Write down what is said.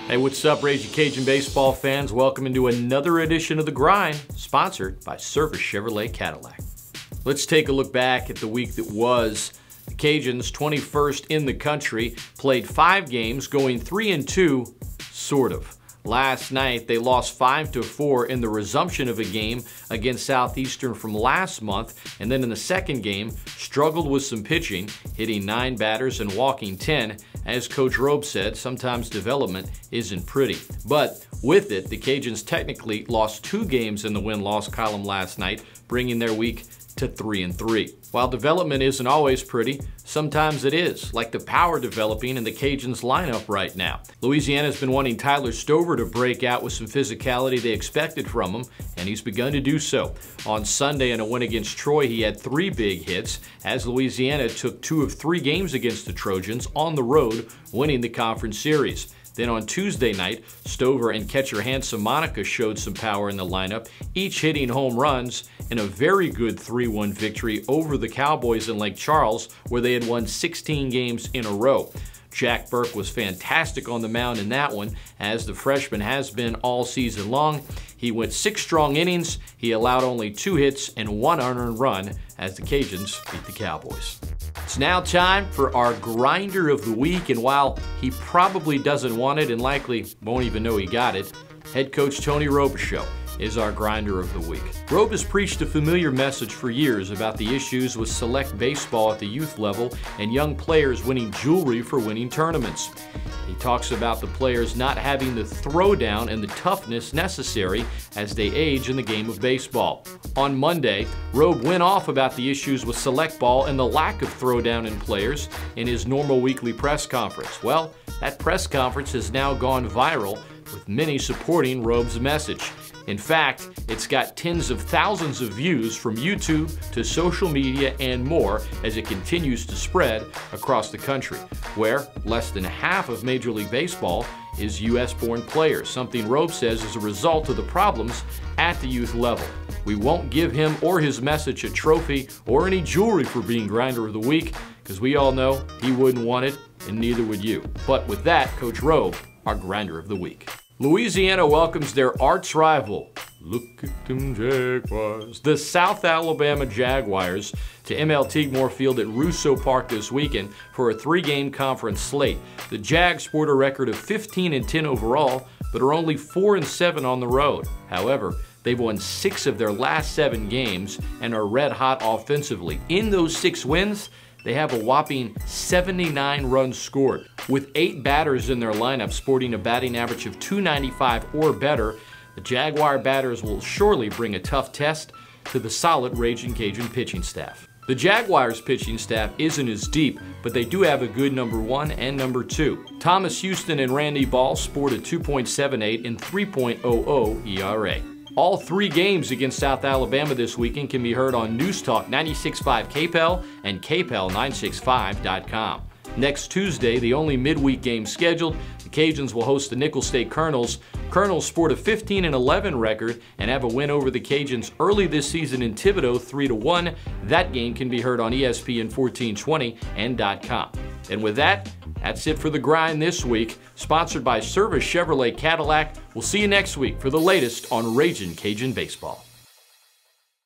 Hey, what's up, Raging Cajun baseball fans? Welcome into another edition of The Grind, sponsored by Service Chevrolet Cadillac. Let's take a look back at the week that was. The Cajuns, 21st in the country, played 5 games, going 3-2, sort of. Last night, they lost 5-4 in the resumption of a game against Southeastern from last month, and then in the second game, struggled with some pitching, hitting 9 batters and walking 10. As Coach Robe said, sometimes development isn't pretty. But with it, the Cajuns technically lost 2 games in the win-loss column last night, bringing their week to 3-3. While development isn't always pretty, sometimes it is, like the power developing in the Cajuns lineup right now. Louisiana's been wanting Tyler Stover to break out with some physicality they expected from him, and he's begun to do so. On Sunday in a win against Troy, he had 3 big hits, as Louisiana took 2 of 3 games against the Trojans on the road, winning the conference series. Then on Tuesday night, Stover and catcher Handsome Monica showed some power in the lineup, each hitting home runs in a very good 3-1 victory over the Cowboys in Lake Charles, where they had won 16 games in a row. Jack Burke was fantastic on the mound in that one, as the freshman has been all season long. He went 6 strong innings, he allowed only 2 hits and 1 unearned run as the Cajuns beat the Cowboys. It's now time for our grinder of the week, and while he probably doesn't want it and likely won't even know he got it, head coach Tony Robichaux is our grinder of the week. Robe has preached a familiar message for years about the issues with select baseball at the youth level and young players winning jewelry for winning tournaments. He talks about the players not having the throwdown and the toughness necessary as they age in the game of baseball. On Monday, Robe went off about the issues with select ball and the lack of throwdown in players in his normal weekly press conference. Well, that press conference has now gone viral, with many supporting Robe's message. In fact, it's got tens of thousands of views from YouTube to social media and more as it continues to spread across the country, where less than half of Major League Baseball is U.S.-born players, something Robe says is a result of the problems at the youth level. We won't give him or his message a trophy or any jewelry for being Grinder of the Week, because we all know he wouldn't want it, and neither would you. But with that, Coach Robe, our Grinder of the Week. Louisiana welcomes their arch rival, look at them Jaguars, the South Alabama Jaguars, to ML Field at Russo Park this weekend for a 3-game conference slate. The Jags sport a record of 15-10 overall, but are only 4-7 on the road. However, they've won 6 of their last 7 games and are red hot offensively. In those 6 wins, they have a whopping 79 runs scored. With 8 batters in their lineup sporting a batting average of .295 or better, the Jaguar batters will surely bring a tough test to the solid Raging Cajun pitching staff. The Jaguars pitching staff isn't as deep, but they do have a good number 1 and number 2. Thomas Houston and Randy Ball sport a 2.78 and 3.00 ERA. All 3 games against South Alabama this weekend can be heard on News Talk 96.5 KPEL and KPEL965.com. Next Tuesday, the only midweek game scheduled, the Cajuns will host the Nicholls State Colonels. Colonels sport a 15-11 record and have a win over the Cajuns early this season in Thibodaux 3-1. That game can be heard on ESPN 1420 and .com. And with that, that's it for The Grind this week, sponsored by Service Chevrolet Cadillac. We'll see you next week for the latest on Raging Cajun Baseball.